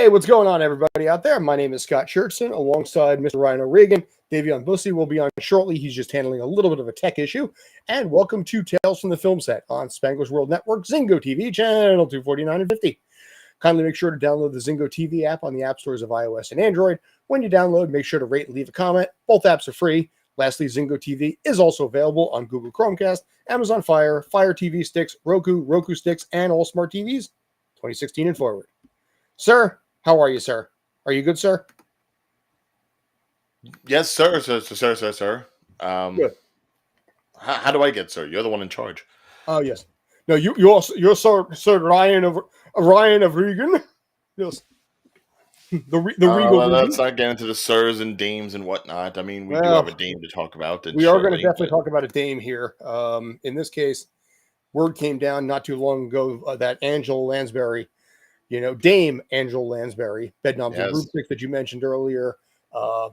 what's going on, everybody out there? My name is Scott Schertzen, alongside Mr. Ryan O'Regan. Dayveonne will be on shortly. He's just handling a little bit of a tech issue. And welcome to Tales from the Film Set on Spanglish World Network, Zingo TV, channel 249 and 50. Kindly make sure to download the Zingo TV app on the app stores of iOS and Android. When you download, make sure to rate and leave a comment. Both apps are free. Lastly, Zingo TV is also available on Google Chromecast, Amazon Fire, Fire TV sticks, Roku sticks, and all smart TVs, 2016 and forward. Sir, how are you, sir? Are you good, sir? Yes, sir. Sir. Good. How do I get sir? You're the one in charge. Oh, yes. No, you're Sir Ryan of Regan. Yes. The Regal. Let's not get into the sirs and dames and whatnot. I mean, we do have a dame to talk about. We are going to definitely talk about a dame here. In this case, word came down not too long ago that Angela Lansbury, Dame Angela Lansbury, Bedknobs and Broomsticks that you mentioned earlier,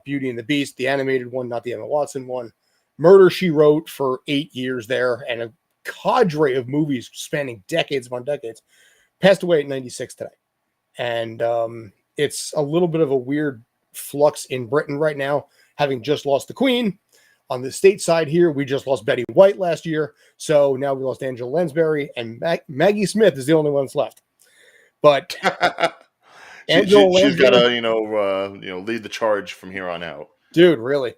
Beauty and the Beast, the animated one, not the Emma Watson one, Murder, She Wrote for 8 years there, and a cadre of movies spanning decades upon decades, passed away at 96 today. And it's a little bit of a weird flux in Britain right now, having just lost the Queen. On the state side here, we just lost Betty White last year. So now we lost Angela Lansbury, and Maggie Smith is the only one that's left. But she's got to, lead the charge from here on out. Dude, really.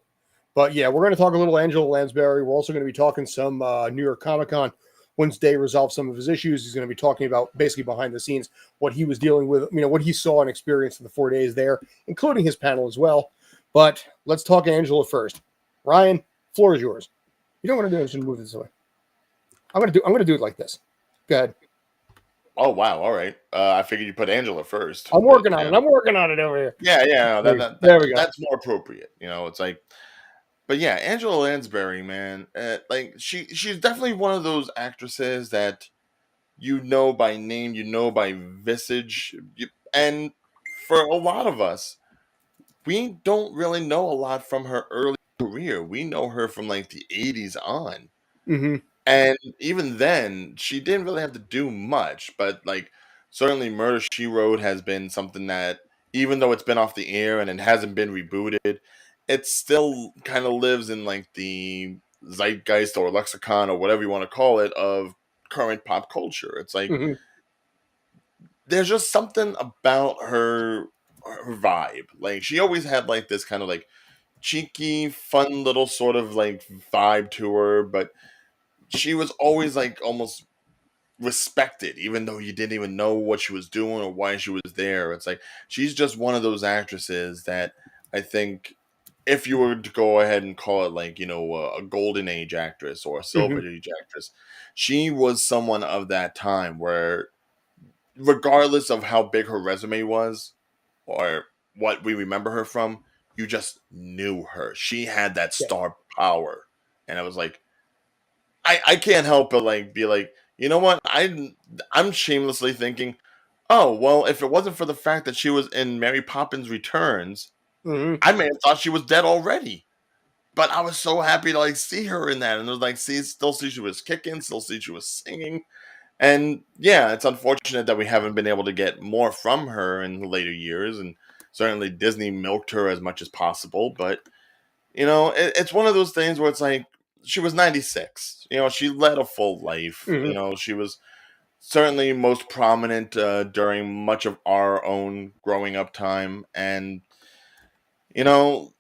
But yeah, we're going to talk a little Angela Lansbury. We're also going to be talking some New York Comic Con. Once Day resolved some of his issues, he's going to be talking about basically behind the scenes what he was dealing with, what he saw and experienced in the 4 days there, including his panel as well. But let's talk Angela first. Ryan, floor is yours. You don't want to do it, just move this away. I'm going to do it like this. Go ahead. Oh, wow. All right. I figured you put Angela first. I'm working on it. I'm working on it over here. Yeah. There we go. That's more appropriate. It's like, but yeah, Angela Lansbury, man, she's definitely one of those actresses that by name, by visage. And for a lot of us, we don't really know a lot from her early career. We know her from like the 80s on. Mm-hmm. And even then, she didn't really have to do much, but like certainly Murder, She Wrote has been something that, even though it's been off the air and it hasn't been rebooted, it still kind of lives in like the zeitgeist or lexicon or whatever you want to call it of current pop culture. It's like, there's just something about her vibe. Like she always had like this kind of like cheeky, fun little sort of like vibe to her, but she was always like almost respected, even though you didn't even know what she was doing or why she was there. It's like she's just one of those actresses that I think if you were to go ahead and call it like, a golden age actress or a silver age actress, she was someone of that time where regardless of how big her resume was or what we remember her from, you just knew her. She had that star power. And I was like, I can't help but like be like, you know what? I'm shamelessly thinking, oh, well, if it wasn't for the fact that she was in Mary Poppins Returns, I may have thought she was dead already. But I was so happy to like see her in that. And it was like, still see she was kicking, still see she was singing. And yeah, it's unfortunate that we haven't been able to get more from her in the later years. And certainly Disney milked her as much as possible. But, it's one of those things where it's like, she was 96. She led a full life. She was certainly most prominent during much of our own growing up time. And, you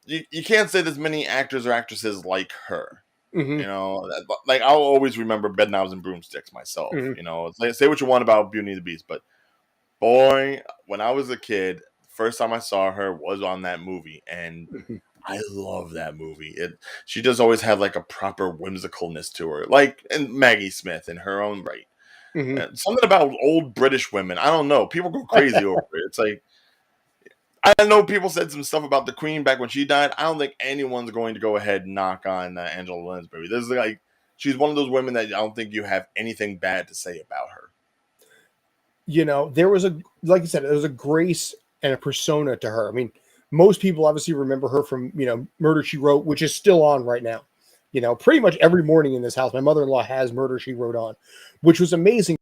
can't say there's many actors or actresses like her. Like I'll always remember Bedknobs and Broomsticks myself. Say what you want about Beauty and the Beast, but boy, when I was a kid, first time I saw her was on that movie, and I love that movie. She does always have like a proper whimsicalness to her, like and Maggie Smith in her own right. Something about old British women. I don't know. People go crazy over it. It's like, I know people said some stuff about the Queen back when she died. I don't think anyone's going to go ahead and knock on Angela Lansbury. This is like, she's one of those women that I don't think you have anything bad to say about her. There was like you said, there was a grace and a persona to her. I mean, most people obviously remember her from, Murder, She Wrote, which is still on right now. Pretty much every morning in this house, my mother-in-law has Murder, She Wrote on, which was amazing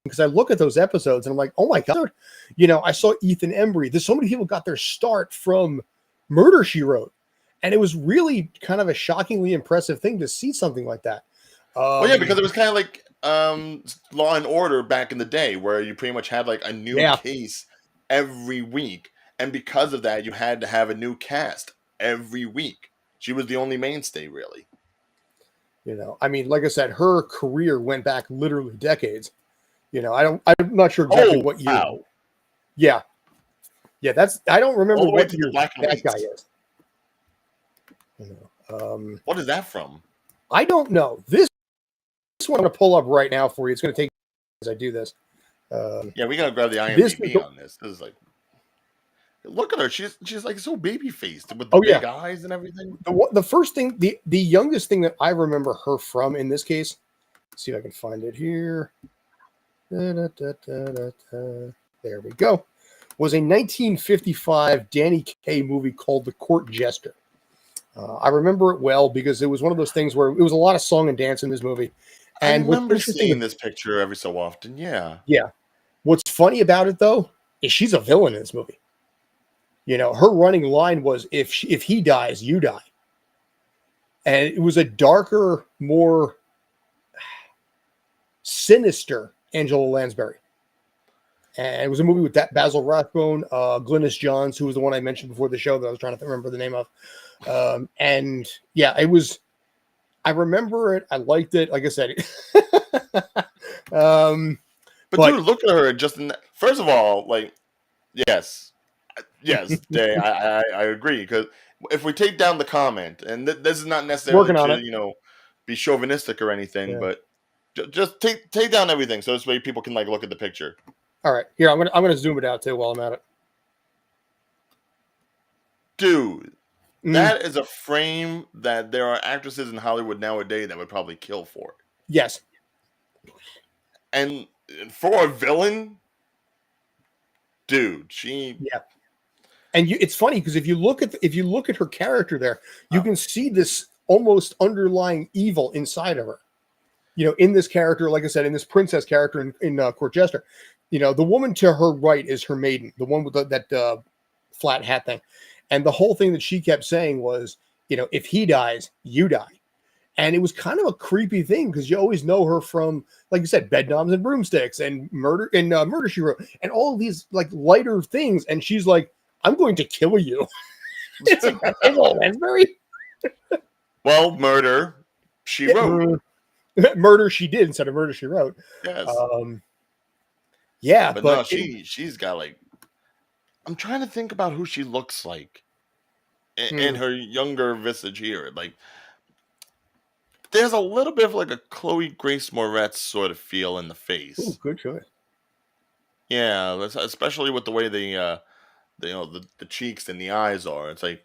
because I look at those episodes and I'm like, oh my God, you know, I saw Ethan Embry. There's so many people got their start from Murder, She Wrote. And it was really kind of a shockingly impressive thing to see something like that. Well, yeah, because it was kind of like Law and Order back in the day, where you pretty much had like a new case every week, and because of that, you had to have a new cast every week. She was the only mainstay, really. You know, I mean, like I said, her career went back literally decades. You know, I'm not sure exactly what year. Wow. Yeah. That's, I don't remember what year that guy is. You know, what is that from? I don't know. This one I'm going to pull up right now for you. It's going to take as I do this. Yeah, we got to grab the IMDb on this. This is like, look at her. She's like so baby faced with the big eyes and everything. The first thing, the youngest thing that I remember her from in this case, let's see if I can find it here. There we go. Was a 1955 Danny Kaye movie called The Court Jester. I remember it well because it was one of those things where it was a lot of song and dance in this movie. And I remember seeing this picture every so often. Yeah. Yeah. What's funny about it, though, is she's a villain in this movie. You know, her running line was, if he dies, you die. And it was a darker, more sinister Angela Lansbury. And it was a movie with that Basil Rathbone, Glynis Johns, who was the one I mentioned before the show that I was trying to remember the name of. And yeah, it was, I remember it. I liked it. Like I said, but dude, look at her. Just first of all, like, yes, Day, I agree, because if we take down the comment, and this is not necessarily to, you know, be chauvinistic or anything, but just take down everything so this way people can like look at the picture. All right, here I'm gonna zoom it out too while I'm at it. Dude, that is a frame that there are actresses in Hollywood nowadays that would probably kill for. Yes, and for a villain, dude, And it's funny because if you look at her character there, you can see this almost underlying evil inside of her. You know, in this character, like I said, in this princess character in Court Jester, you know, the woman to her right is her maiden, the one with that flat hat thing. And the whole thing that she kept saying was, you know, if he dies, you die. And it was kind of a creepy thing because you always know her from, like you said, Bedknobs and Broomsticks and Murder She Wrote and all of these like lighter things. And she's like, I'm going to kill you. It's like, Angela Lansbury. Well, Murder She Wrote. Murder She Did instead of Murder She Wrote. Yes. Yeah, but no, she's got like, I'm trying to think about who she looks like in her younger visage here. Like, there's a little bit of like a Chloe Grace Moretz sort of feel in the face. Ooh, good choice. Yeah, especially with the way the cheeks and the eyes are. It's like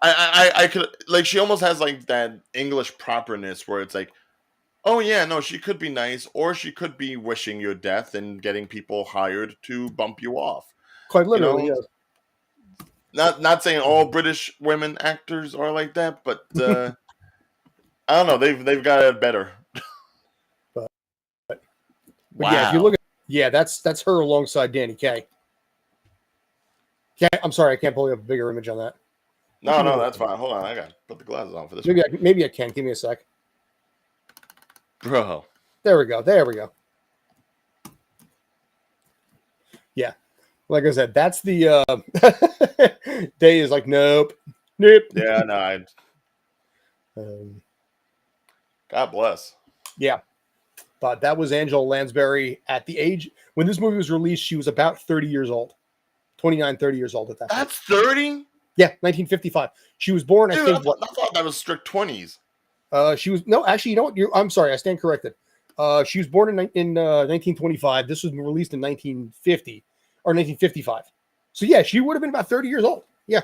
I could, like, she almost has like that English properness where it's like, oh yeah, no, she could be nice, or she could be wishing your death and getting people hired to bump you off. Quite literally, yes. Not saying all British women actors are like that, but I don't know, they've got it better. But wow. Yeah, if you look at that's her alongside Danny Kaye. I'm sorry, I can't pull you up a bigger image on that. No, that's fine. Hold on, I got to put the glasses on for this. Maybe I can. Give me a sec. Bro. There we go. Yeah. Like I said, that's the Day is like, nope. Yeah, no, God bless. Yeah. But that was Angela Lansbury at the age when this movie was released. She was about 30 years old, 29, 30 years old at that point. That's 30? Yeah, 1955. She was born, Dude, I thought that was strict 20s. She was, no, actually, you know what? I'm sorry, I stand corrected. She was born in 1925. This was released in 1950 or 1955. So yeah, she would have been about 30 years old. Yeah.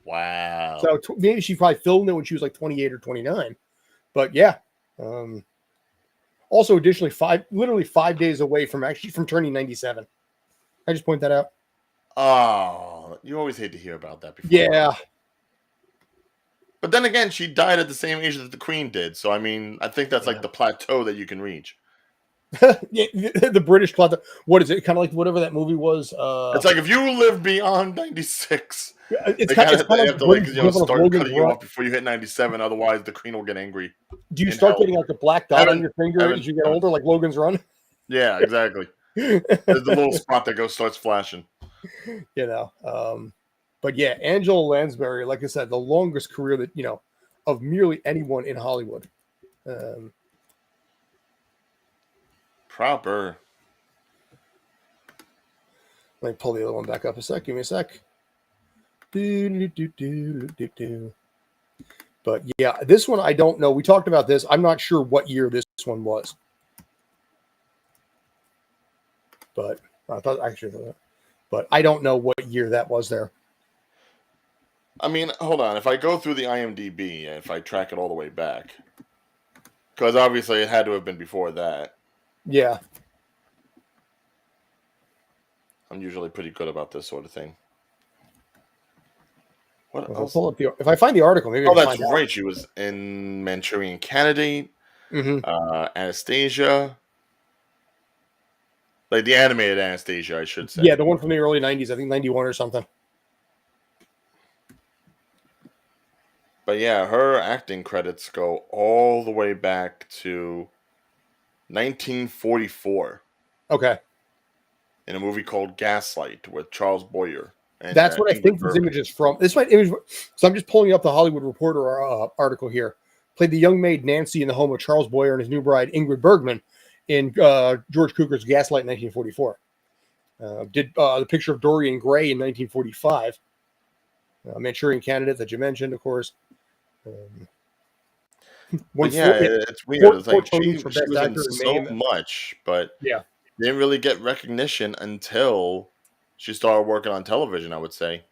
Wow. So maybe she probably filmed it when she was like 28 or 29. But yeah. Also, additionally, literally 5 days away from turning 97. I just point that out. Oh, you always hate to hear about that before. Yeah. But then again, she died at the same age that the Queen did. So, I mean, I think that's like the plateau that you can reach. Yeah, the British plot. What is it? Kind of like whatever that movie was. It's like if you live beyond 96, It's they kind kind of of they like have the to like British equivalent of start Logan's cutting you Run. off before you hit 97. Otherwise, the Queen will get angry. Do you In start hell, getting like a black dot on heaven, your finger heaven. as you get older, like Logan's Run? Yeah, exactly. There's the little spot that starts flashing. But yeah, Angela Lansbury, like I said, the longest career that of nearly anyone in Hollywood. Proper. Let me pull the other one back up a sec. Give me a sec. But yeah, this one I don't know. We talked about this. I'm not sure what year this one was. But I thought actually, but I don't know what year that was there. I mean, hold on. If I go through the IMDb, if I track it all the way back, because obviously it had to have been before that. Yeah. I'm usually pretty good about this sort of thing. What If else? If I find the article, maybe. That's right. She was in Manchurian Candidate, Anastasia, like the animated Anastasia, I should say. Yeah, the one from the early '90s. I think '91 or something. But yeah, her acting credits go all the way back to 1944. Okay. In a movie called Gaslight with Charles Boyer. And, that's what I think this image is from. This might image. So I'm just pulling up the Hollywood Reporter article here. Played the young maid Nancy in the home of Charles Boyer and his new bride Ingrid Bergman in George Cukor's Gaslight in 1944. Did the Picture of Dorian Gray in 1945. Manchurian Candidate that you mentioned, of course. It's weird. It's like she was in so much, but yeah, didn't really get recognition until she started working on television, I would say.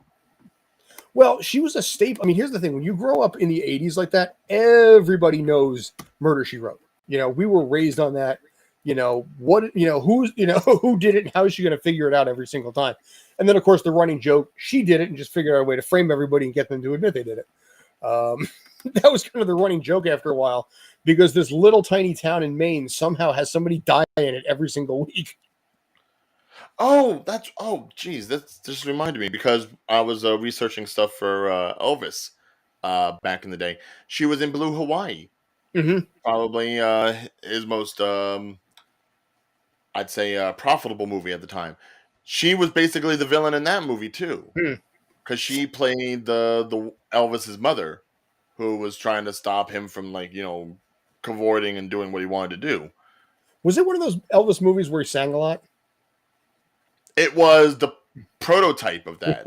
Well, she was a staple. I mean, here's the thing. When you grow up in the 80s like that, everybody knows Murder, She Wrote. We were raised on that. Who did it and how is she going to figure it out every single time? And then, of course, the running joke, she did it and just figured out a way to frame everybody and get them to admit they did it. That was kind of the running joke after a while because this little tiny town in Maine somehow has somebody die in it every single week. Geez, that just reminded me because I was researching stuff for Elvis back in the day. She was in Blue Hawaii. Probably his most, I'd say, profitable movie at the time. She was basically the villain in that movie too, because she played the Elvis's mother, who was trying to stop him from cavorting and doing what he wanted to do. Was it one of those Elvis movies where he sang a lot? It was the prototype of that.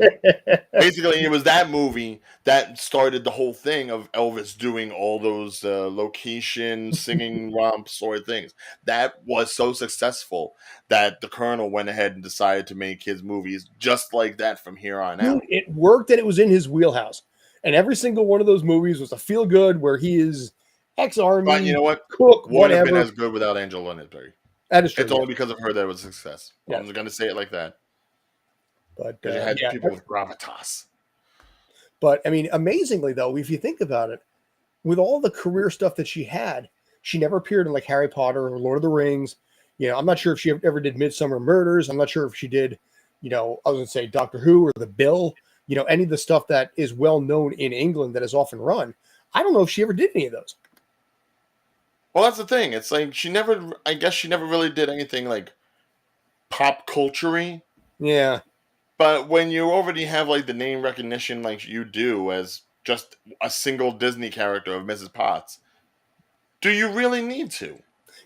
Basically, it was that movie that started the whole thing of Elvis doing all those location singing romp sort of things. That was so successful that the Colonel went ahead and decided to make his movies just like that from here on out. It worked and it was in his wheelhouse. And every single one of those movies was a feel good where he is ex-army, but you know what? cook, wouldn't have been whatever. as good without Angela Lansbury. That is true. It's only because of her that it was a success. Yeah. I'm going to say it like that. But you had people with gravitas. But I mean, amazingly though, if you think about it, with all the career stuff that she had, she never appeared in like Harry Potter or Lord of the Rings. I'm not sure if she ever did Midsummer Murders. I'm not sure if she did, I was going to say Doctor Who or The Bill. Any of the stuff that is well known in England that is often run. I don't know if she ever did any of those. Well, that's the thing. It's like I guess she never really did anything like pop culture-y. Yeah. But when you already have like the name recognition like you do as just a single Disney character of Mrs. Potts, do you really need to?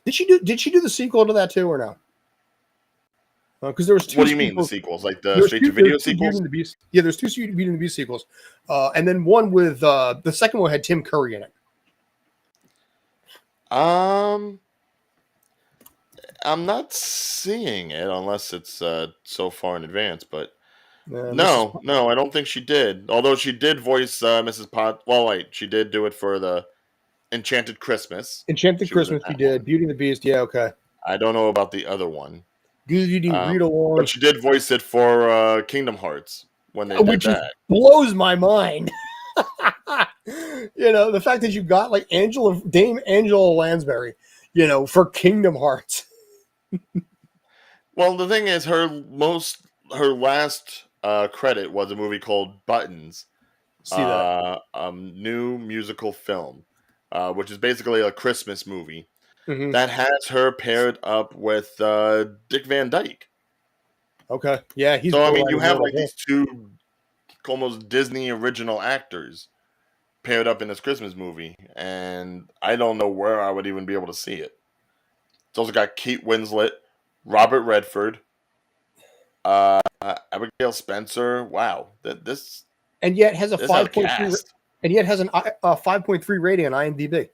Did she do the sequel to that too or no? Because there was two. What do you mean the sequels? Like the straight-to-video sequels? Yeah, there's two Beauty and the Beast sequels, and then one with the second one had Tim Curry in it. I'm not seeing it unless it's so far in advance, but no, I don't think she did. Although she did voice Mrs. Potts. Well, wait, she did do it for the Enchanted Christmas. Enchanted Christmas, she did. Beauty and the Beast, yeah, okay. I don't know about the other one. But she did voice it for Kingdom Hearts when they did that. Blows my mind. The fact that you got like Dame Angela Lansbury, for Kingdom Hearts. Well, the thing is, her last credit was a movie called Buttons, See that? new musical film, which is basically a Christmas movie Hmm. that has her paired up with Dick Van Dyke. Okay. Yeah, he's So I mean, you co-writing have there. like these two almost Disney original actors paired up in this Christmas movie, and I don't know where I would even be able to see it. It's also got Kate Winslet, Robert Redford, Abigail Spencer. Wow, And yet has a this has a 5.3, cast. and yet has a 5.3 rating on IMDb.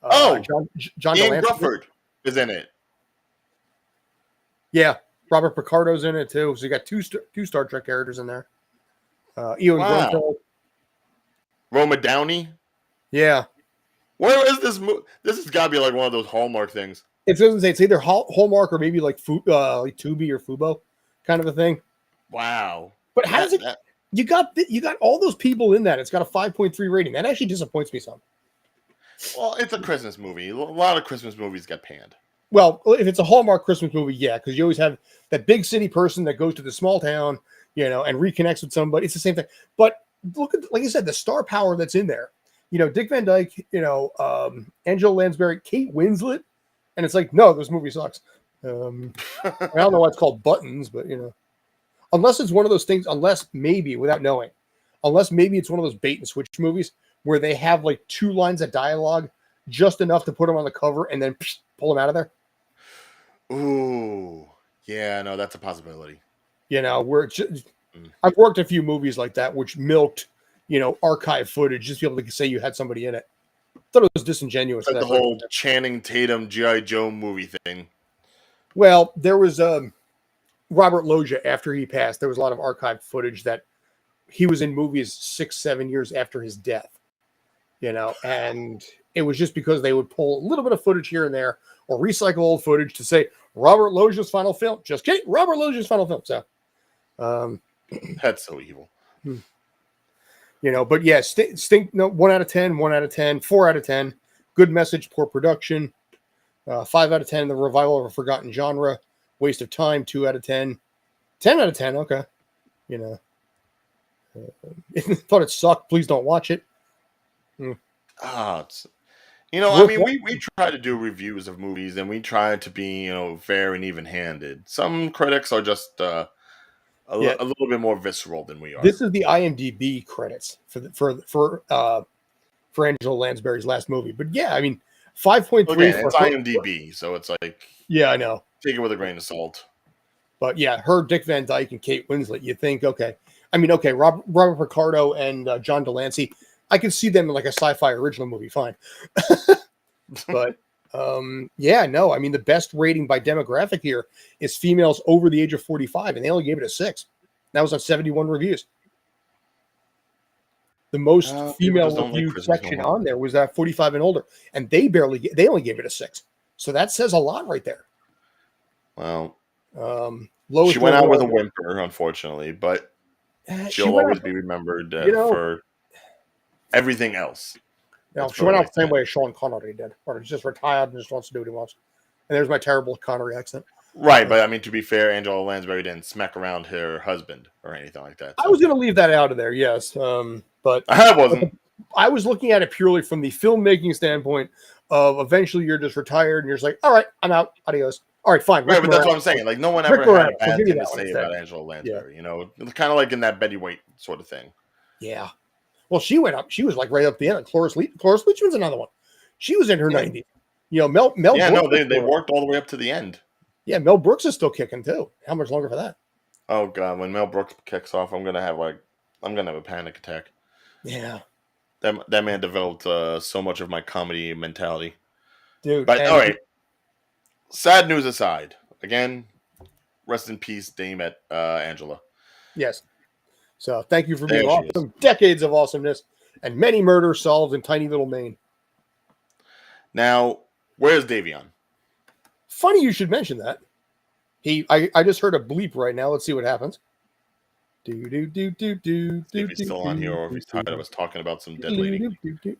Oh, John Ian Delancey. Grufford is in it. Yeah, Robert Picardo's in it too. So you got two Star Trek characters in there. Ewan Wow, Grunfeld. Roma Downey. Yeah, Where is this movie? This has got to be like one of those Hallmark things. it doesn't say. It's either Hallmark or maybe like like Tubi or Fubo, kind of a thing. Wow, But how does it? that You got all those people in that. It's got a 5.3 rating. That actually disappoints me some. well, it's a Christmas movie. A lot of Christmas movies get panned. Well, if it's a Hallmark Christmas movie, yeah, because you always have that big city person that goes to the small town, and reconnects with somebody. It's the same thing. But look at, like I said, the star power that's in there. Dick Van Dyke, Angela Lansbury, Kate Winslet, and it's like, no, this movie sucks. I don't know why it's called Buttons, but unless it's one of those things, unless maybe without knowing, unless maybe it's one of those bait and switch movies where they have like two lines of dialogue, just enough to put them on the cover and then pull them out of there. Ooh, yeah, no, that's a possibility. Where it's just, Mm. I've worked a few movies like that, which milked, archive footage just to be able to say you had somebody in it. I thought it was disingenuous. Like the whole Channing Tatum G.I. Joe movie thing. Well, there was Robert Loggia after he passed. There was a lot of archive footage that he was in movies 6-7 years after his death, and it was just because they would pull a little bit of footage here and there or recycle old footage to say Robert Loggia's final film. Just kidding, Robert Loggia's final film. So, That's so evil. But yeah, Stink. No, 1 out of 10, 1 out of 10, 4 out of 10. Good message, poor production. 5 out of 10. The revival of a forgotten genre. Waste of time. 2 out of 10. 10 out of 10. Okay, thought it sucked. Please don't watch it. I Worth mean, we try to do reviews of movies, and we try to be, fair and even-handed. Some critics are just a little bit more visceral than we are. This is the IMDb credits for Angela Lansbury's last movie. But yeah, I mean, 5.3. Again, it's IMDb, so it's like, yeah, I know. Take it with a grain of salt. But yeah, her, Dick Van Dyke, and Kate Winslet. You think, okay? I mean, okay, Robert Picardo and John Delancey. I can see them in like a sci-fi original movie, fine. But yeah, no. I mean, the best rating by demographic here is females over the age of 45, and they only gave it a 6. That was on 71 reviews. The most female reviewed section on there was that 45 and older, and they only gave it a 6. So that says a lot right there. Well, she went out with a whimper, unfortunately, but she'll always be remembered for everything else. No, she went out the same way as Sean Connery did, or he's just retired and just wants to do what he wants. And there's my terrible Connery accent. Right, but I mean, to be fair, Angela Lansbury didn't smack around her husband or anything like that. So. I was going to leave that out of there, yes, but I wasn't. I was looking at it purely from the filmmaking standpoint of eventually you're just retired and you're just like, all right, I'm out, adios. All right, fine. Right, but that's what I'm saying. Like, no one ever had a bad thing to say about Angela Lansbury. Yeah. Kind of like in that Betty White sort of thing. Yeah. Well, she went up. She was like right up the end. Cloris Leachman's another one. She was in her 90s. Mel. Yeah, no, they worked all the way up to the end. Yeah, Mel Brooks is still kicking too. How much longer for that? Oh God, when Mel Brooks kicks off, I'm gonna have a panic attack. Yeah. That man developed so much of my comedy mentality. Dude. But all right. Sad news aside, again, rest in peace, Dame Angela. Yes. So thank you for being awesome. Decades of awesomeness and many murders solved in tiny little Maine. Now, where's Dayveonne? Funny you should mention that. I just heard a bleep right now. Let's see what happens. If he's still on here or if he's tired of us talking about some dead lady.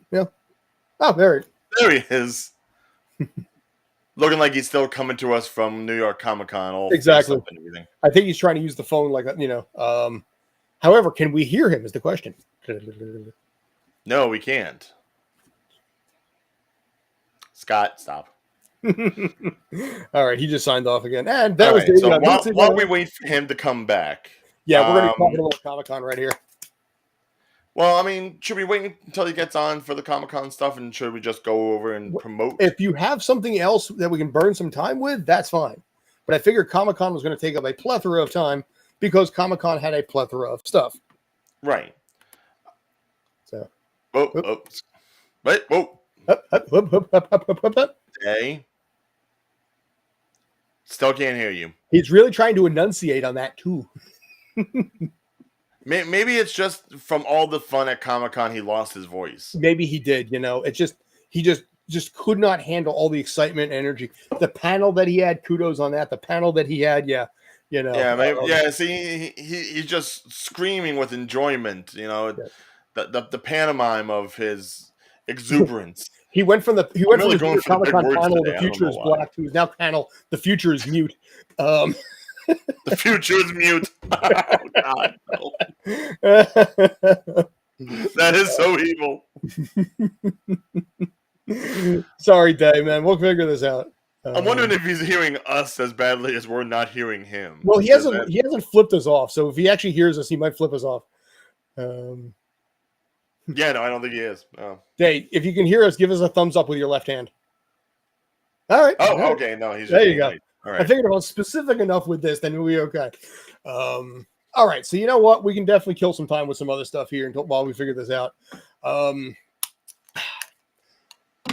Yeah. Oh, there he is. Looking like he's still coming to us from New York Comic Con, all faced Exactly. up and everything. I think he's trying to use the phone like, however, can we hear him is the question. No, we can't. Scott, stop. All right, he just signed off again. And that was right, so Dayveonne. while we wait for him to come back. Yeah, we're going to be talking a little Comic-Con right here. Well, I mean, should we wait until he gets on for the Comic-Con stuff, and should we just go over and promote? If you have something else that we can burn some time with, that's fine. But I figured Comic-Con was going to take up a plethora of time because Comic-Con had a plethora of stuff. Right. So. Wait, whoa. Hey. Still can't hear you. He's really trying to enunciate on that, too. Maybe it's just from all the fun at Comic-Con, he lost his voice. Maybe he did, It's just, he just could not handle all the excitement and energy. The panel that he had, kudos on that. The panel that he had, yeah. See, he's just screaming with enjoyment, the pantomime of his exuberance. He went from the Comic-Con panel, the future is black, to his now panel, the future is mute. The future is mute. Oh, God. No. That is so evil. Sorry, Dave, man. We'll figure this out. I'm wondering if he's hearing us as badly as we're not hearing him. Well, he hasn't flipped us off, so if he actually hears us, he might flip us off. Yeah, no, I don't think he is. Oh. Dave, if you can hear us, give us a thumbs up with your left hand. All right. Oh, all right. okay. No, he's there. You go. All right. I figured if I was specific enough with this, then we'll be okay. All right. So you know what? We can definitely kill some time with some other stuff here while we figure this out. All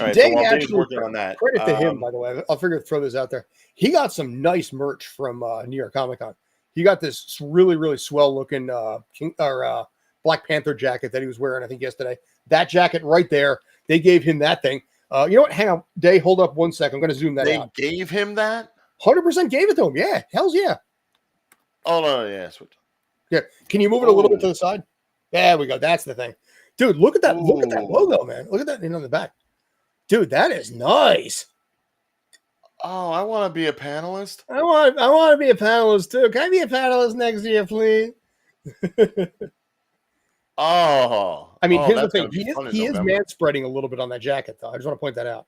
right, Dave so while actually, Dave's working on that, credit to him, by the way. I'll throw this out there. He got some nice merch from New York Comic Con. He got this really, really swell looking Black Panther jacket that he was wearing, I think, yesterday. That jacket right there. They gave him that thing. You know what? Hang on. Dave, hold up one second. I'm going to zoom that out. They gave him that? 100% gave it to him. Yeah. Hells yeah. Oh, no. Yeah. Yeah. Can you move it a little bit to the side? There we go. That's the thing. Dude, look at that. Look at that logo, man. Look at that on the back. Dude, that is nice. Oh, I want to be a panelist. I want to be a panelist too. Can I be a panelist next year, please? Oh, I mean, here's the thing. He is man spreading a little bit on that jacket, though. I just want to point that out.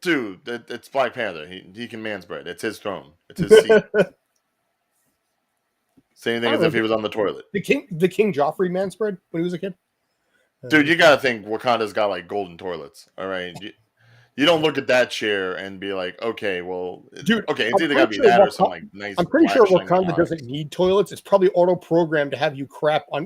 Dude, it's Black Panther. He can man spread. It's his throne. It's his seat. Same thing as if he was on the toilet. The King Joffrey man spread when he was a kid. Dude, you gotta think Wakanda's got like golden toilets. All right, you don't look at that chair and be like, okay, well, dude, okay, it's either gotta be that or some like nice. I'm pretty sure Wakanda doesn't need toilets. It's probably auto programmed to have you crap on,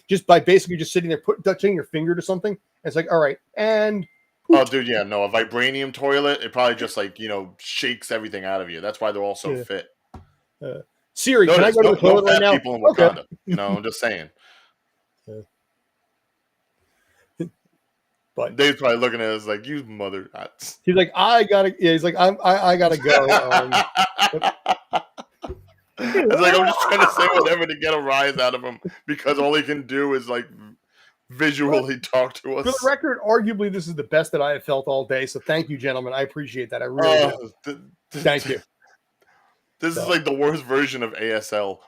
just by basically just sitting there, touching your finger to something. It's like, all right, and. Oh, dude, yeah, no, a vibranium toilet, it probably just like shakes everything out of you. That's why they're all so fit. Siri, can I go to the toilet right now? People in Wakanda, I'm just saying. But Dave's probably looking at us like, you mother. He's like, I gotta. Yeah, he's like, I gotta go. It's like I'm just trying to say whatever to get a rise out of him because all he can do is like visually talk to us. For the record, arguably this is the best that I have felt all day. So thank you, gentlemen. I appreciate that. I really do. Thank you. This is like the worst version of ASL.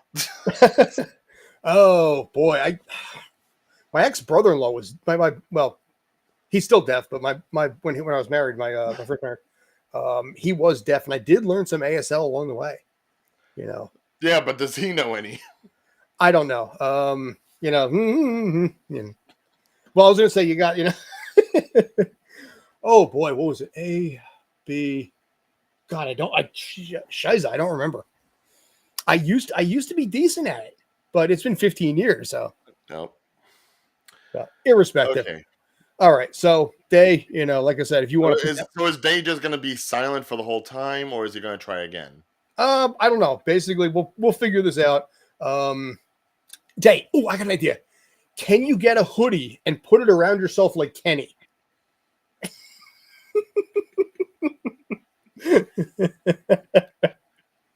Oh boy, my ex brother-in-law was well, he's still deaf, but when I was married, my first marriage, he was deaf, and I did learn some ASL along the way. Yeah, but does he know any? I don't know. Well, I was gonna say you got Oh boy, what was it? A, B. God, I don't remember. I used to be decent at it, but it's been 15 years, so. Nope. Irrespective. Okay. All right, so Day, like I said, if you want to. So is Day just going to be silent for the whole time, or is he going to try again? I don't know. Basically, we'll figure this out. Day, I got an idea. Can you get a hoodie and put it around yourself like Kenny?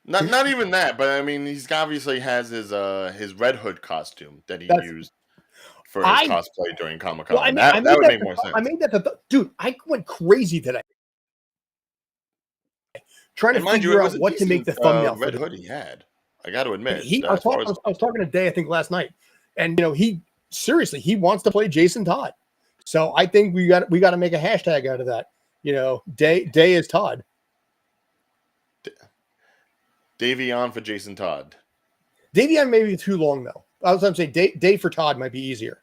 Not even that, but I mean, he's obviously has his Red Hood costume that he used for his cosplay during Comic-Con. Well, that would make more sense. I made that, dude. I went crazy today. trying to And mind you, it figure was out a what to make decent the thumbnail for red this. hood he had. I got to admit. I was talking to Day, I think last night, and he seriously he wants to play Jason Todd. So I think we got to make a hashtag out of that. Day is Todd. Dayveonne for Jason Todd. Dayveonne may be too long though. I was going to say Day for Todd might be easier.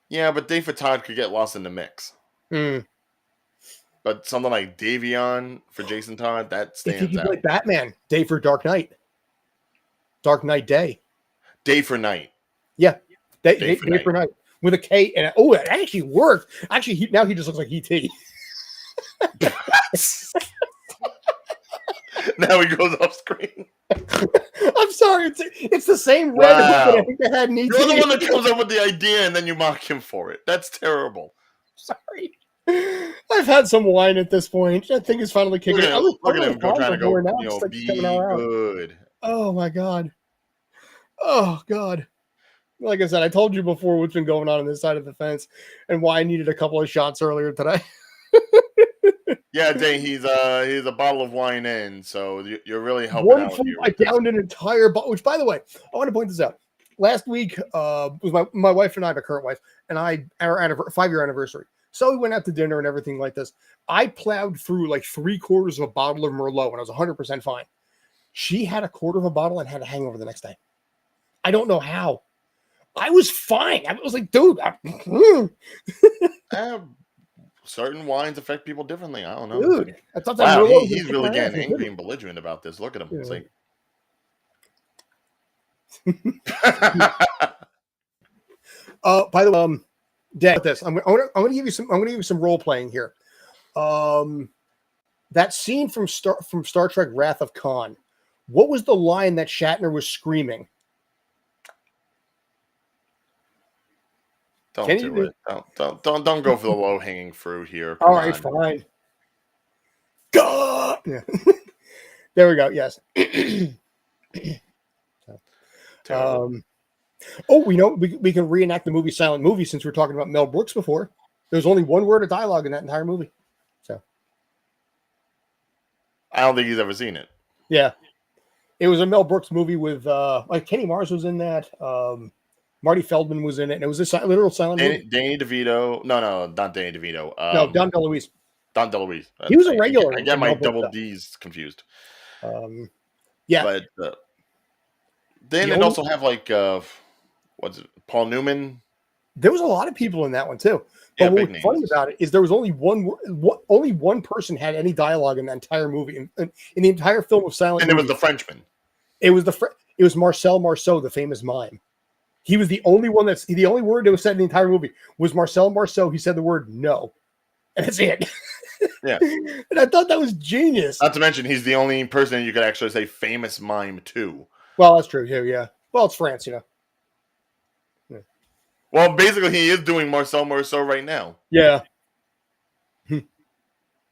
Yeah, but Day for Todd could get lost in the mix. But something like Dayveonne for Jason Todd, that stands if he could out. play Batman, Day for Dark Knight. Dark Knight Day. Day for Night. Yeah. Day for night. With a K and it actually worked. Actually, now he just looks like E.T. Now he goes off screen. I'm sorry. It's the same red hood that I think they had in E.T. You're the one that comes up with the idea and then you mock him for it. That's terrible. Sorry. I've had some wine at this point. I think it's finally kicking in. Look at him trying to go, be good. Oh, my God. Oh, God. Like I said, I told you before what's been going on this side of the fence and why I needed a couple of shots earlier today. Yeah, Day, he's a bottle of wine in, so you're really helping out here. I downed an entire bottle, which, by the way, I want to point this out. Last week was my wife and I, my current wife, and our 5-year anniversary. So we went out to dinner and everything like this. I plowed through like 3/4 of a bottle of Merlot, and I was 100% fine. She had a quarter of a bottle and had a hangover the next day. I don't know how. I was fine. I was like, dude. Certain wines affect people differently. I don't know. Dude, I thought that he's really getting angry and belligerent about this. Look at him. It's like... by the way, Dad, this I'm going to give you some role playing here. That scene from Star Trek Wrath of Khan. What was the line that Shatner was screaming? Don't do it. Don't go for the low hanging fruit here. All right, fine. God. Yeah. There we go. Yes. We can reenact the movie Silent Movie since we're talking about Mel Brooks before. There's only one word of dialogue in that entire movie. So I don't think he's ever seen it. Yeah. It was a Mel Brooks movie with like Kenny Mars was in that. Marty Feldman was in it, and it was a literal silent movie. Danny DeVito. No, not Danny DeVito. No, Don DeLuise. Don DeLuise. He was a regular. I get my double D's confused. Yeah. But then it also have like what's it? Paul Newman. There was a lot of people in that one too. But what was funny about it is there was only one person had any dialogue in that entire movie, in the entire film of Silent Movie. And it was the Frenchman. It was Marcel Marceau, the famous mime. He was the only one the only word that was said in the entire movie was Marcel Marceau. He said the word no. And that's it. Yeah. And I thought that was genius. Not to mention, he's the only person you could actually say famous mime to. Well, that's true too, yeah. Well, it's France, Yeah. Well, basically, he is doing Marcel Marceau right now. Yeah.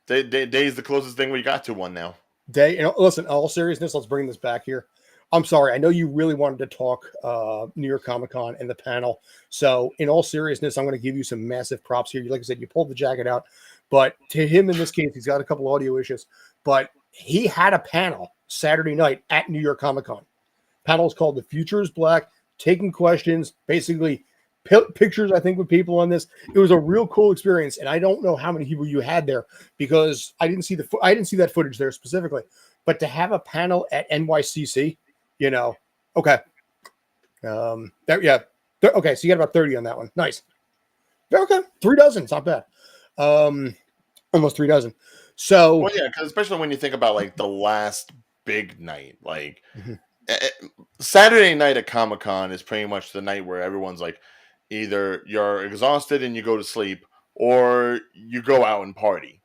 Day's the closest thing we got to one now. Day, listen, in all seriousness, let's bring this back here. I'm sorry. I know you really wanted to talk New York Comic Con and the panel. So in all seriousness, I'm going to give you some massive props here. Like I said, you pulled the jacket out. But to him, in this case, he's got a couple audio issues. But he had a panel Saturday night at New York Comic Con. Panel is called The Future is Black, taking questions, basically pictures, I think, with people on this. It was a real cool experience. And I don't know how many people you had there because I didn't see that footage there specifically. But to have a panel at NYCC, okay. Okay, so you got about 30 on that one. Nice. Okay, 3 dozen. It's not bad. Almost 3 dozen. So, well, yeah, because especially when you think about like the last big night, like Saturday night at Comic-Con is pretty much the night where everyone's like, either you're exhausted and you go to sleep, or you go out and party.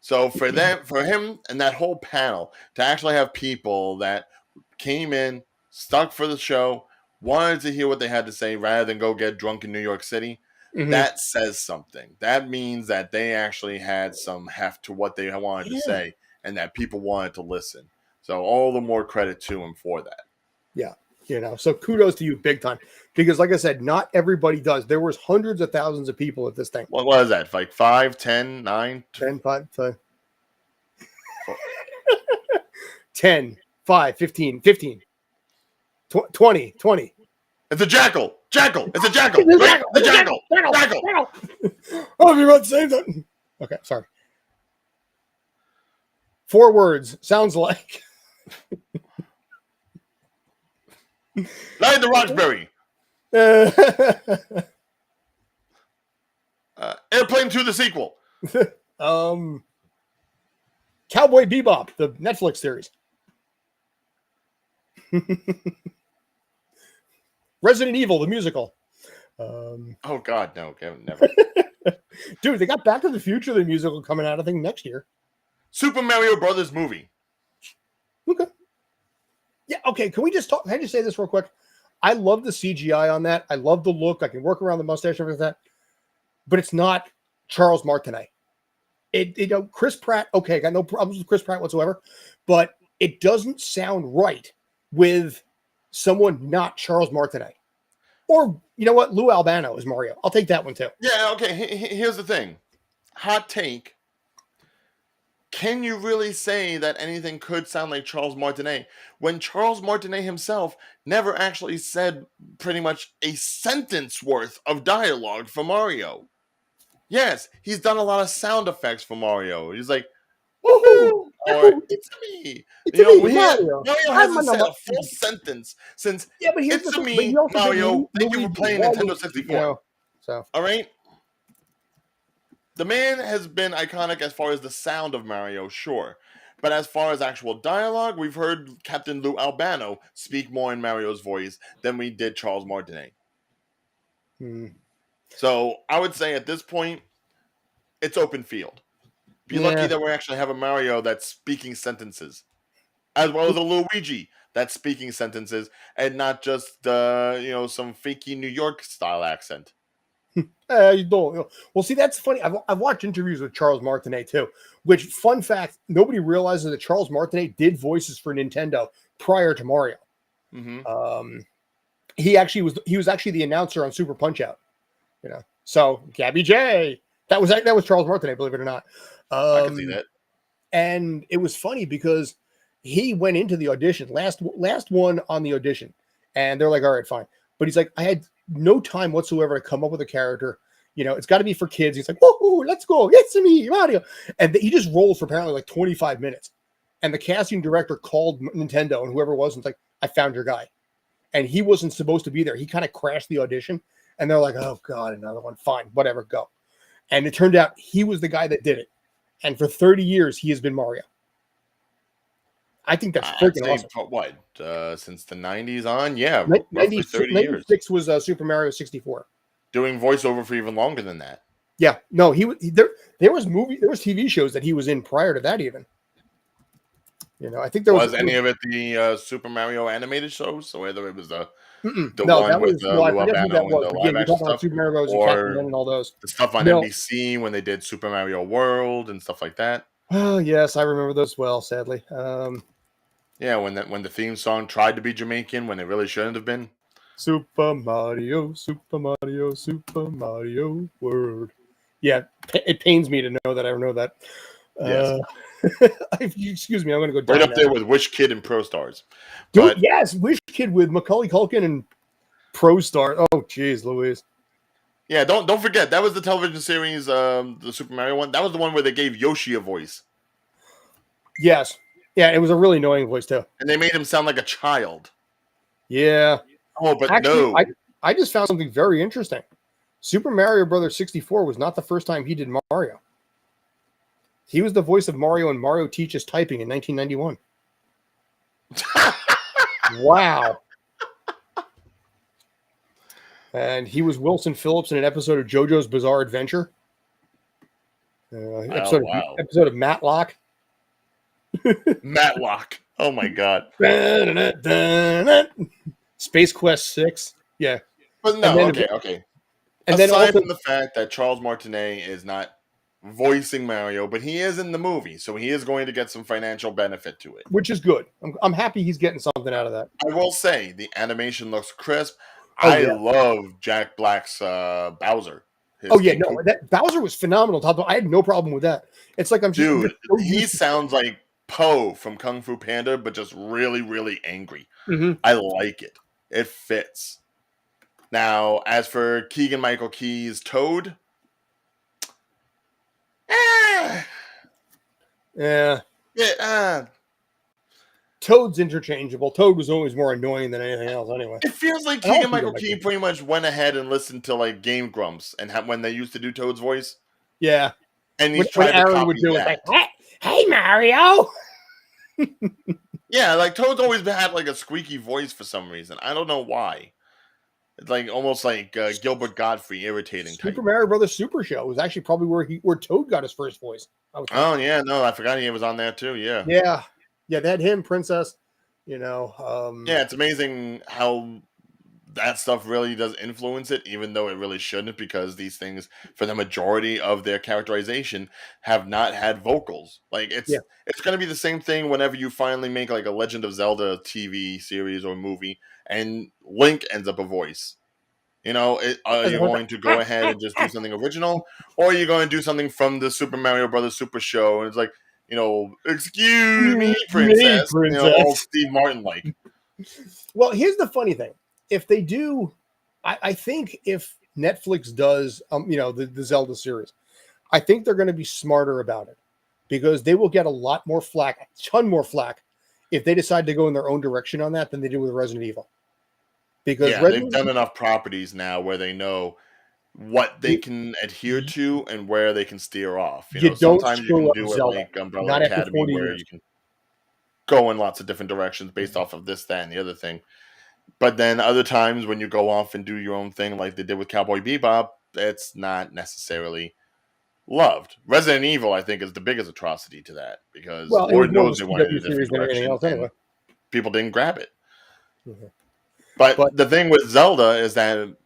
So for him, and that whole panel to actually have people that came in, stuck for the show, wanted to hear what they had to say rather than go get drunk in New York City. That says something. That means that they actually had some heft to what they wanted to say and that people wanted to listen. So all the more credit to him for that. Yeah. So kudos to you big time. Because like I said, not everybody does. There was hundreds of thousands of people at this thing. What was that? Like 5, 10, 9? 10, 5, 5. 10, 5, 15, 15, 20, 20. It's a jackal. Jackal. It's a jackal. It's a Right? jackal. The It's a jackal. jackal. Jackal. Jackal. Oh, you're about to say that. Okay, sorry. 4 words. Sounds like. Lion the Roxbury. Airplane 2, the sequel. Cowboy Bebop, the Netflix series. Resident Evil, the musical. Oh God, no, never. Dude, they got Back to the Future, the musical, coming out, I think, next year. Super Mario Brothers movie. Okay. Yeah, okay. Can I just say this real quick? I love the CGI on that. I love the look. I can work around the mustache and everything like that. But it's not Charles Martinet. Chris Pratt, okay, I got no problems with Chris Pratt whatsoever, but it doesn't sound right with someone not Charles Martinet. Or, you know what? Lou Albano is Mario. I'll take that one too. Yeah, okay. Here's the thing. Hot take. Can you really say that anything could sound like Charles Martinet when Charles Martinet himself never actually said pretty much a sentence worth of dialogue for Mario? Yes, he's done a lot of sound effects for Mario. He's like, woohoo! Or it's me. It's me, Mario hasn't said a full sentence since but it's me, Mario. Thank you for playing Nintendo 64. All right? The man has been iconic as far as the sound of Mario, sure. But as far as actual dialogue, we've heard Captain Lou Albano speak more in Mario's voice than we did Charles Martinet. So I would say at this point, it's open field. Be lucky that we actually have a Mario that's speaking sentences, as well as a Luigi that's speaking sentences, and not just some fakey New York style accent. You don't. Well, see, that's funny. I've watched interviews with Charles Martinet too. Which, fun fact, nobody realizes that Charles Martinet did voices for Nintendo prior to Mario. Mm-hmm. He was actually the announcer on Super Punch Out. So Gabby J. That was Charles Martinet, believe it or not. I can see that. And it was funny because he went into the audition, last one on the audition, and they're like, "All right, fine." But he's like, "I had no time whatsoever to come up with a character. It's got to be for kids." He's like, "Whoa, let's go! It's me, Mario!" And he just rolled for apparently like 25 minutes. And the casting director called Nintendo and whoever it was and was like, "I found your guy," and he wasn't supposed to be there. He kind of crashed the audition, and they're like, "Oh God, another one. Fine, whatever, go." And it turned out he was the guy that did it. And for 30 years, he has been Mario. I think that's freaking awesome. What? Since the 90s on? Yeah, roughly 30 years. 96 was Super Mario 64. Doing voiceover for even longer than that. Yeah. No, there was TV shows that he was in prior to that even. I think there was any of it the Super Mario animated shows? So whether it was the one that with Lou Albano and the live action stuff, Super Mario Bros. And all those. The stuff on NBC when they did Super Mario World and stuff like that. Oh yes, I remember those well. Sadly, yeah, when the theme song tried to be Jamaican when it really shouldn't have been. Super Mario, Super Mario, Super Mario World. Yeah, it pains me to know that I know that. Yes. Excuse me, I'm going to go right up there with Wish Kid and Pro Stars. Dude, yes, Wish Kid with Macaulay Culkin and Pro Star. Oh, jeez, Louise. Yeah, don't forget that was the television series, the Super Mario one. That was the one where they gave Yoshi a voice. Yes, yeah, it was a really annoying voice too, and they made him sound like a child. Yeah. Oh, but actually, no, I just found something very interesting. Super Mario Brothers 64 was not the first time he did Mario. He was the voice of Mario in Mario Teaches Typing in 1991. Wow. And he was Wilson Phillips in an episode of JoJo's Bizarre Adventure. Episode of Matlock. Matlock. Oh my God. Space Quest 6. Yeah. But no, okay. And aside from the fact that Charles Martinet is not voicing Mario, but he is in the movie, so he is going to get some financial benefit to it. Which is good. I'm happy he's getting something out of that. I will say, the animation looks crisp. I love Jack Black's Bowser. That Bowser was phenomenal. I had no problem with that. It's like he sounds like Po from Kung Fu Panda, but just really, really angry. Mm-hmm. I like it. It fits. Now, as for Keegan Michael Key's Toad, Yeah. yeah, Toad's interchangeable. Toad was always more annoying than anything else, anyway. it feels like I like Keegan Michael Key pretty much went ahead and listened to like Game Grumps and when they used to do Toad's voice. Yeah. And he's When tried to Aaron copy would do it, that. like, hey, Mario. Yeah, like Toad's always had like a squeaky voice for some reason. I don't know why. It's like almost like Gilbert Godfrey, irritating Super type. Mario Brothers Super Show was actually probably where Toad got his first voice. Oh yeah, no, I forgot he was on there too. Yeah, yeah, they had him, Princess. yeah, it's amazing how that stuff really does influence it, even though it really shouldn't, because these things, for the majority of their characterization, have not had vocals. Like it's going to be the same thing whenever you finally make like a Legend of Zelda TV series or movie, and Link ends up a voice. Are you going to go ahead and just do something original, or are you going to do something from the Super Mario Brothers Super Show? And it's like, excuse me, princess. All Steve Martin like. Well, here's the funny thing: if they do, I think if Netflix does, the Zelda series, I think they're going to be smarter about it, because they will get a lot more flack, a ton more flack, if they decide to go in their own direction on that than they did with Resident Evil. Because they've done enough properties now where they know what they can adhere to and where they can steer off. Sometimes you can do it like Umbrella Academy, where you can go in lots of different directions based off of this, that, and the other thing. But then other times when you go off and do your own thing, like they did with Cowboy Bebop, it's not necessarily loved. Resident Evil, I think, is the biggest atrocity to that, because Lord knows they wanted a different direction, and people didn't grab it. Mm-hmm. But the thing with Zelda is that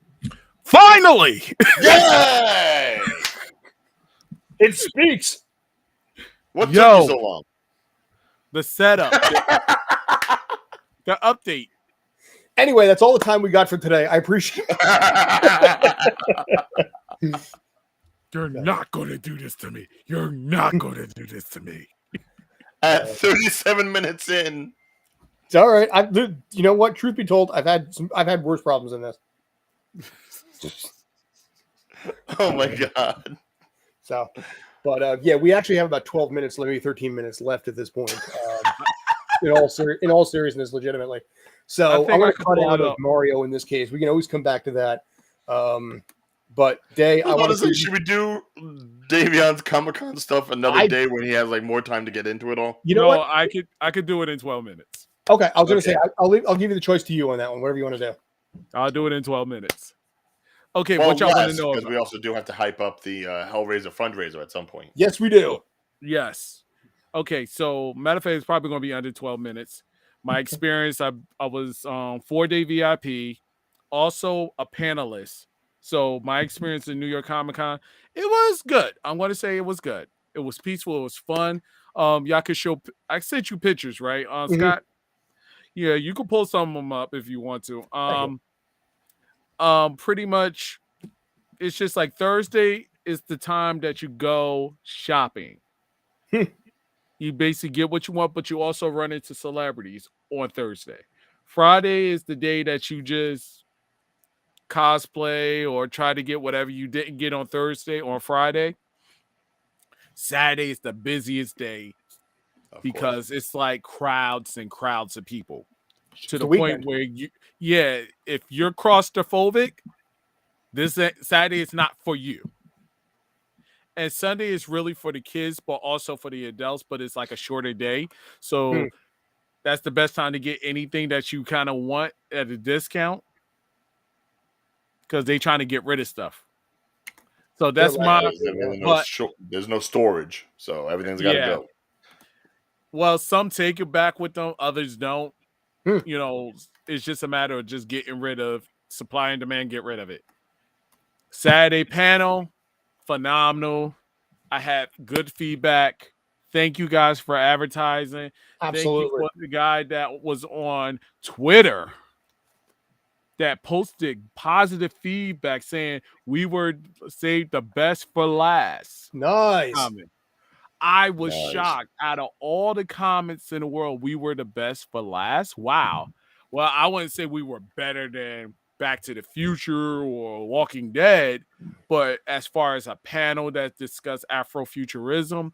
finally, yay! It speaks. What took you so long? The setup, the update. Anyway, that's all the time we got for today. I appreciate it. You're not going to do this to me. You're not going to do this to me. At 37 minutes in. It's all right. You know what? Truth be told, I've had worse problems than this. Oh my god. So, but we actually have about 12 minutes, maybe 13 minutes left at this point. In all seriousness, legitimately. So I'm going to cut out of Mario in this case. We can always come back to that. But Day, I want to say, should we do Dayveonne's Comic-Con stuff another day when he has like more time to get into it all? You know what? I could do it in 12 minutes. Okay, I was going to say I'll give you the choice to you on that one. Whatever you want to do. I'll do it in 12 minutes. Okay, what y'all want to know? Because we also do have to hype up the Hellraiser fundraiser at some point. Yes, we do. Yes. Okay, so matter of fact, it's probably going to be under 12 minutes. My experience, I was 4-day VIP, also a panelist. So my experience in New York Comic Con, it was good. I'm going to say it was good. It was peaceful. It was fun. Y'all could show. I sent you pictures, right, Scott? Yeah, you can pull some of them up if you want to. Pretty much, it's just like Thursday is the time that you go shopping. You basically get what you want, but you also run into celebrities on Thursday. Friday is the day that you just cosplay or try to get whatever you didn't get on Thursday or Friday. Saturday is the busiest day because it's like crowds and crowds of people to the point where if you're claustrophobic, this Saturday is not for you. And Sunday is really for the kids, but also for the adults, but it's like a shorter day. So that's the best time to get anything that you kind of want at a discount, because they're trying to get rid of stuff. So that's there's no storage, so everything's got to go. Well, some take it back with them, others don't. It's just a matter of just getting rid of supply and demand, get rid of it. Saturday panel, phenomenal. I had good feedback. Thank you guys for advertising. Absolutely. Thank you for the guy that was on Twitter that posted positive feedback saying we were saved the best for last. Nice. I was Nice. shocked. Out of all the comments in the world, we were the best for last. Wow. Well, I wouldn't say we were better than Back to the Future or Walking Dead, but as far as a panel that discussed Afrofuturism,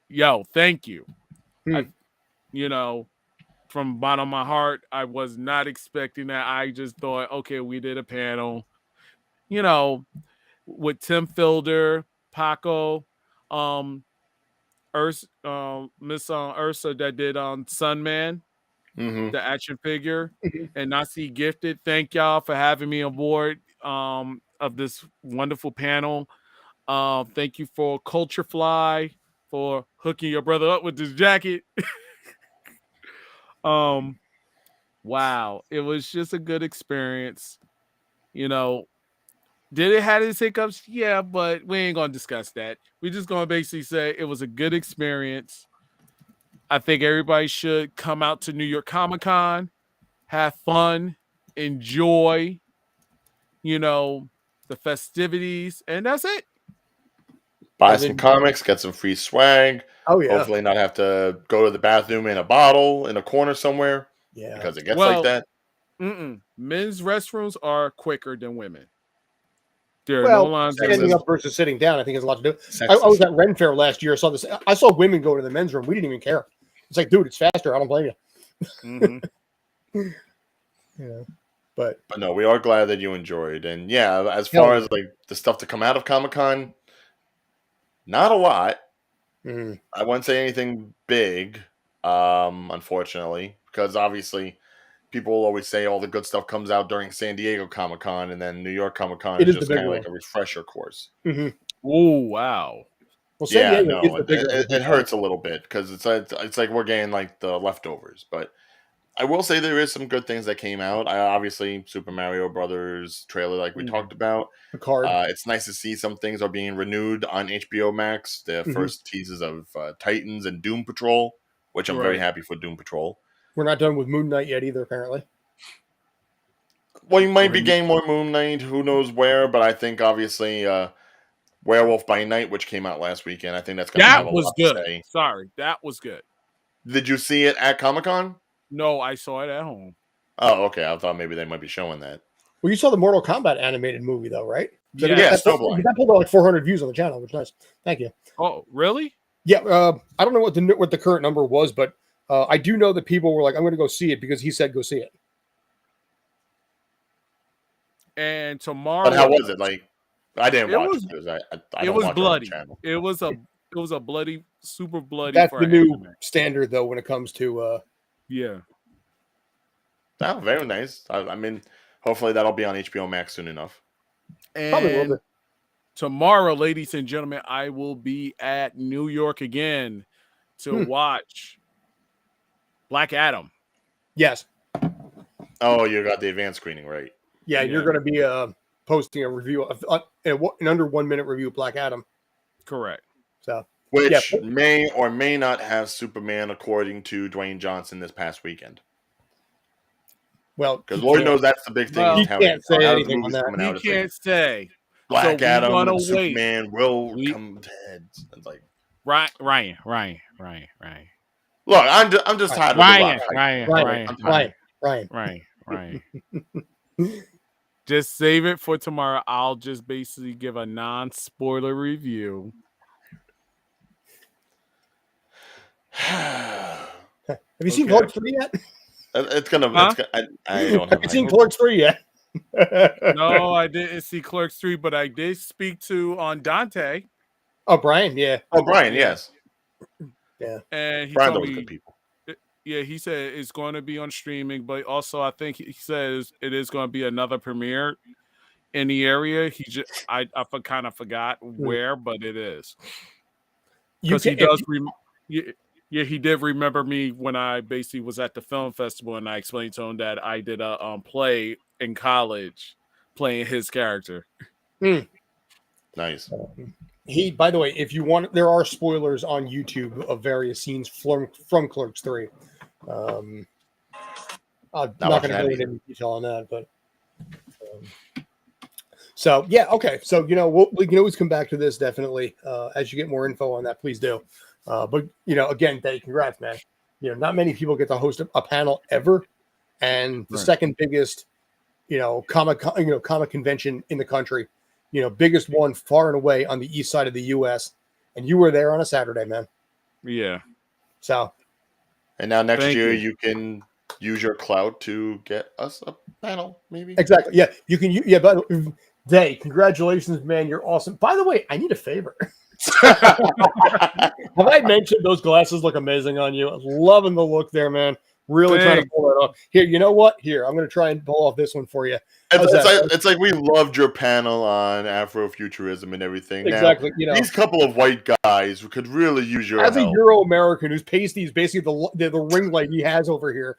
yo, thank you. You know, from the bottom of my heart, I was not expecting that. I just thought, okay, we did a panel, you know, with Tim Fielder, Paco, Miss Ursa that did Sunman, the action figure, and Nasi Gifted. Thank y'all for having me on board of this wonderful panel. Thank you for Culture Fly for hooking your brother up with this jacket. Wow, it was just a good experience. You know, did it have its hiccups? Yeah, but we ain't gonna discuss that. We're just gonna basically say it was a good experience. I think everybody should come out to New York Comic Con, have fun, enjoy, the festivities, and that's it. Buy some comics, get some free swag. Oh yeah. Hopefully not have to go to the bathroom in a bottle in a corner somewhere. Yeah. Because it gets like that. Men's restrooms are quicker than women. There are well, no lines. Standing up versus sitting down, I think, has a lot to do. I was at Ren Fair last year. Saw this. I saw women go to the men's room. We didn't even care. It's like, dude, it's faster. I don't blame you. Yeah, but no, we are glad that you enjoyed. And yeah, as far as like the stuff to come out of Comic-Con, not a lot. I wouldn't say anything big, unfortunately, because obviously people always say all the good stuff comes out during San Diego Comic-Con, and then New York Comic-Con is just kind of like a refresher course. Oh, wow. Well, San Diego is the bigger it hurts a little bit because it's like we're getting like the leftovers. But I will say there is some good things that came out. Obviously, Super Mario Brothers trailer, like we talked about. It's nice to see some things are being renewed on HBO Max. The first teases of Titans and Doom Patrol, which I'm very happy for Doom Patrol. We're not done with Moon Knight yet either, apparently. Well, you might be getting more Moon Knight. Who knows where? But I think obviously Werewolf by Night, which came out last weekend, I think that's going to have a lot to say. Sorry, that was good. Did you see it at Comic-Con? No, I saw it at home. Oh, okay. I thought maybe they might be showing that. Well, you saw the Mortal Kombat animated movie, though, right? Yeah, that pulled out like 400 views on the channel, which is nice. Thank you. Oh, really? Yeah. I don't know what the current number was, but I do know that people were like, "I'm going to go see it" because he said go see it. And tomorrow, but how was it? Like, I didn't watch it because I it was bloody. It was a bloody, super bloody. That's the new standard, though, when it comes to yeah. Oh, very nice. I mean, hopefully that'll be on HBO Max soon enough. And tomorrow, ladies and gentlemen, I will be at New York again to watch Black Adam. Yes. Oh, you got the advanced screening, right? Yeah, you're going to be posting a review of an under 1 minute review of Black Adam. Correct. So, which may or may not have Superman, according to Dwayne Johnson this past weekend. Well, because Lord knows that's the big thing. Well, he can't say anything on that. He can't say. Black Adam and Superman will come dead. It's like Ryan. Look, I'm just tired of Ryan. Just save it for tomorrow. I'll just basically give a non-spoiler review. Have you seen Clerks 3 yet? It's gonna. I don't have you seen Clerks 3 yet? No, I didn't see Clerks 3, but I did speak to on Dante. Oh, Brian, yeah. Oh, Brian, yes. Yeah. And he Brian told me, good people. Yeah, he said it's going to be on streaming, but also I think he says it is going to be another premiere in the area. I kind of forgot where, but it is. Because he does. He did remember me when I basically was at the film festival, and I explained to him that I did a play in college playing his character. Nice. By the way, if you want, there are spoilers on YouTube of various scenes from Clerks 3. I'm not going to go into any detail on that, but So yeah, okay. So we can always come back to this definitely as you get more info on that. Please do. But again, Dave, congrats, man. Not many people get to host a panel ever, and the second biggest, comic convention in the country, biggest one far and away on the east side of the U.S. And you were there on a Saturday, man. Yeah. So. And now next year you can use your clout to get us a panel, maybe. Exactly. Yeah, you can. Yeah, but Day, congratulations, man. You're awesome. By the way, I need a favor. Have I mentioned those glasses look amazing on you? Loving the look there, man. Really trying to pull that off. Here, you know what? Here, I'm going to try and pull off this one for you. It's like we loved your panel on Afrofuturism and everything. Exactly. Now, these couple of white guys could really use your help. As a Euro-American whose pasty is basically the ring light he has over here,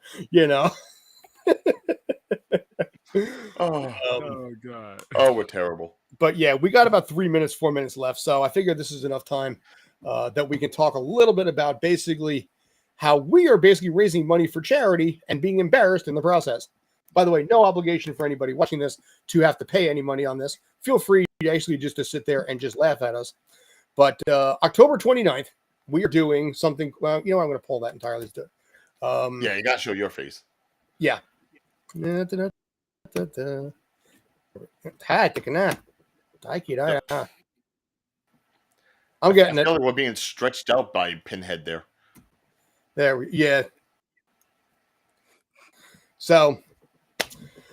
Oh God! Oh, we're terrible. But yeah, we got about 4 minutes left, so I figured this is enough time that we can talk a little bit about basically how we are basically raising money for charity and being embarrassed in the process. By the way, no obligation for anybody watching this to have to pay any money on this. Feel free actually just to sit there and just laugh at us. But October 29th, we are doing something. Well, I'm going to pull that entirely. Yeah, you got to show your face. Yeah. I'm getting it. We're being stretched out by Pinhead there. Yeah. So,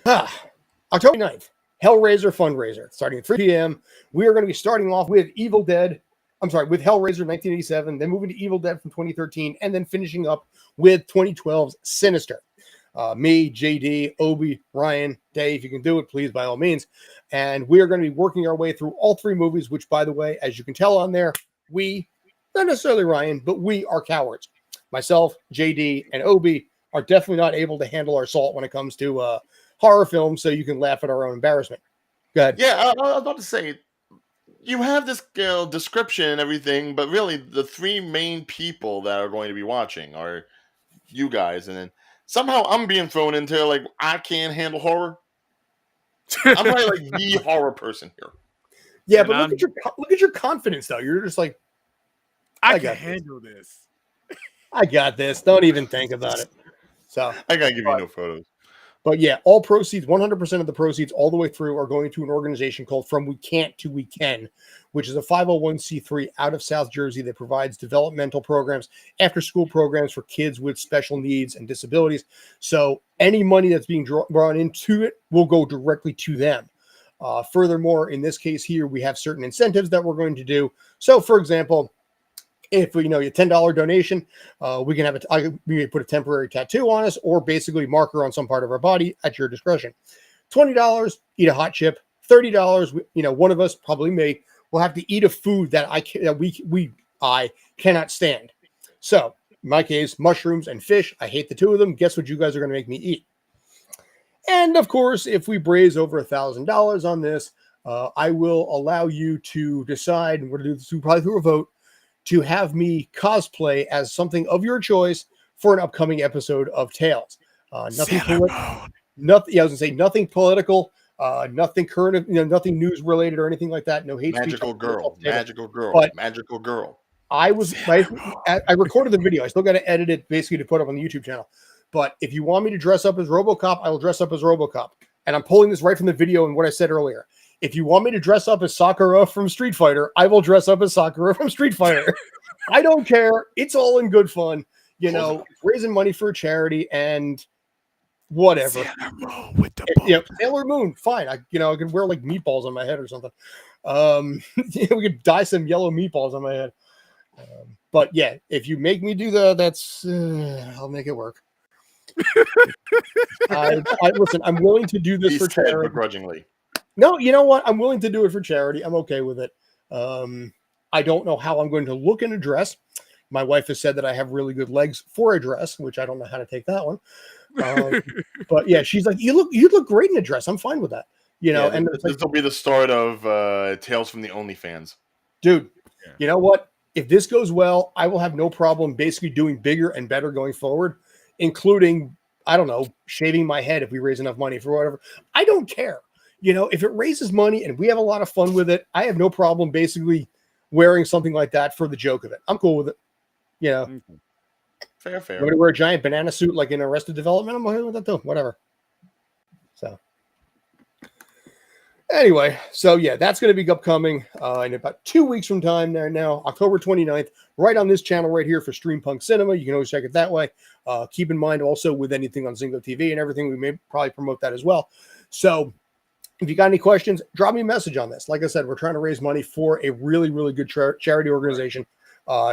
October 9th, Hellraiser fundraiser starting at 3 p.m. We are going to be starting off with with Hellraiser 1987, then moving to Evil Dead from 2013, and then finishing up with 2012's Sinister. Me, JD, Obi, Ryan, Dave, if you can do it, please, by all means. And we are going to be working our way through all three movies, which, by the way, as you can tell on there, we, not necessarily Ryan, but we are cowards. Myself, JD, and Obi are definitely not able to handle our salt when it comes to horror films, so you can laugh at our own embarrassment. Go ahead. Yeah, I was about to say, you have this description and everything, but really the three main people that are going to be watching are you guys, and then somehow I'm being thrown into like I can't handle horror. I'm probably like the horror person here. Yeah, and but look at your confidence though. You're just like, I can handle this. I got this. Don't even think about it. So I gotta give you no photos. But yeah, all proceeds, 100% of the proceeds all the way through are going to an organization called From We Can't to We Can, which is a 501c3 out of South Jersey that provides developmental programs, after-school programs for kids with special needs and disabilities. So any money that's being brought into it will go directly to them. Furthermore, in this case here, we have certain incentives that we're going to do. So, for example, if we a $10 donation, we can put a temporary tattoo on us or basically marker on some part of our body at your discretion. $20, eat a hot chip. $30, one of us, probably me, will have to eat a food that I cannot stand. So in my case, mushrooms and fish. I hate the two of them. Guess what you guys are going to make me eat? And of course, if we braise over $1,000 on this, I will allow you to decide, and we're going to do this probably through a vote, to have me cosplay as something of your choice for an upcoming episode of Tales. Nothing political. Nothing. Yeah, I was gonna say nothing political. Nothing current. Nothing news related or anything like that. No hate speech. Magical girl. I recorded the video. I still got to edit it basically to put up on the YouTube channel. But if you want me to dress up as RoboCop, I will dress up as RoboCop. And I'm pulling this right from the video and what I said earlier. If you want me to dress up as Sakura from Street Fighter, I will dress up as Sakura from Street Fighter. I don't care. It's all in good fun. Raising money for a charity and whatever. Sailor Moon with the Sailor Moon, fine. I can wear like meatballs on my head or something. We could dye some yellow meatballs on my head. But yeah, if you make me do that's I'll make it work. Listen, I'm willing to do this for charity begrudgingly. No, you know what? I'm willing to do it for charity. I'm okay with it. I don't know how I'm going to look in a dress. My wife has said that I have really good legs for a dress, which I don't know how to take that one. But yeah, she's like, you look great in a dress. I'm fine with that. And this will be the start of Tales from the OnlyFans. Dude, you know what? If this goes well, I will have no problem basically doing bigger and better going forward, including, I don't know, shaving my head if we raise enough money for whatever. I don't care. if it raises money and we have a lot of fun with it, I have no problem basically wearing something like that for the joke of it. I'm cool with it. Fair. I'm going to wear a giant banana suit like in Arrested Development. I'm okay with that too. Whatever. So anyway, that's going to be upcoming in about 2 weeks from time now, October 29th, right on this channel right here for Stream Punk Cinema. You can always check it that way. Keep in mind also with anything on Zingo TV and everything, we may probably promote that as well. So if you got any questions, drop me a message on this. Like I said, we're trying to raise money for a really, really good charity organization.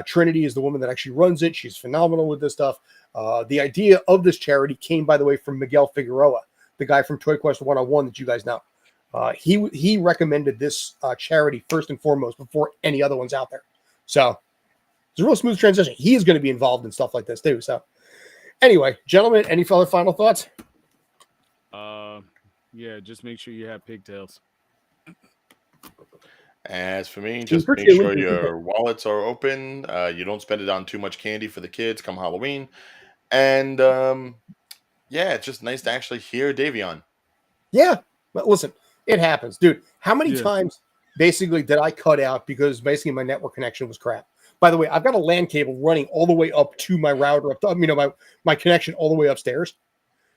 Trinity is the woman that actually runs it. She's phenomenal with this stuff. The idea of this charity came, by the way, from Miguel Figueroa, the guy from Toy Quest 101 that you guys know. He recommended this charity first and foremost before any other ones out there. So it's a real smooth transition. He is going to be involved in stuff like this too. So anyway, gentlemen, any other final thoughts? Yeah, just make sure you have pigtails. As for me, just make sure your wallets are open. You don't spend it on too much candy for the kids come Halloween. And it's just nice to actually hear Dayveonne. Yeah, but listen, it happens, dude. How many times basically did I cut out because basically my network connection was crap? By the way, I've got a LAN cable running all the way up to my router, my connection all the way upstairs.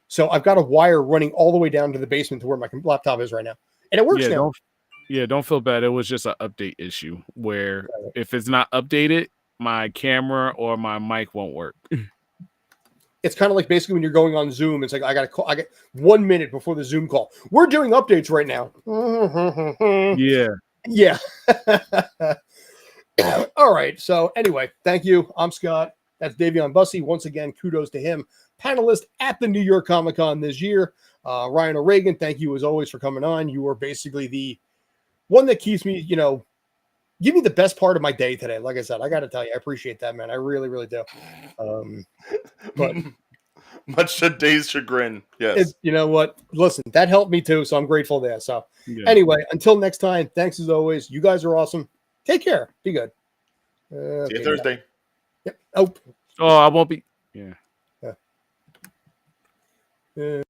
So I've got a wire running all the way down to the basement to where my laptop is right now, and it works now. Don't feel bad. It was just an update issue where if it's not updated, my camera or my mic won't work. It's kind of like basically when you're going on Zoom. It's like I get 1 minute before the Zoom call. We're doing updates right now. Yeah. All right. So anyway, thank you. I'm Scott. That's Dayveonne Bussey. Once again, kudos to him. Panelist at the New York Comic Con this year. Ryan O'Regan, thank you as always for coming on. You are basically the one that keeps me, give me the best part of my day today. Like I said, I got to tell you, I appreciate that, man. I really, really do. But much to Dave's chagrin. Yes. You know what? Listen, that helped me too. So I'm grateful there. So anyway, until next time, thanks as always. You guys are awesome. Take care. Be good. See you Thursday. Yep. Oh, I won't be. Yeah. Yeah.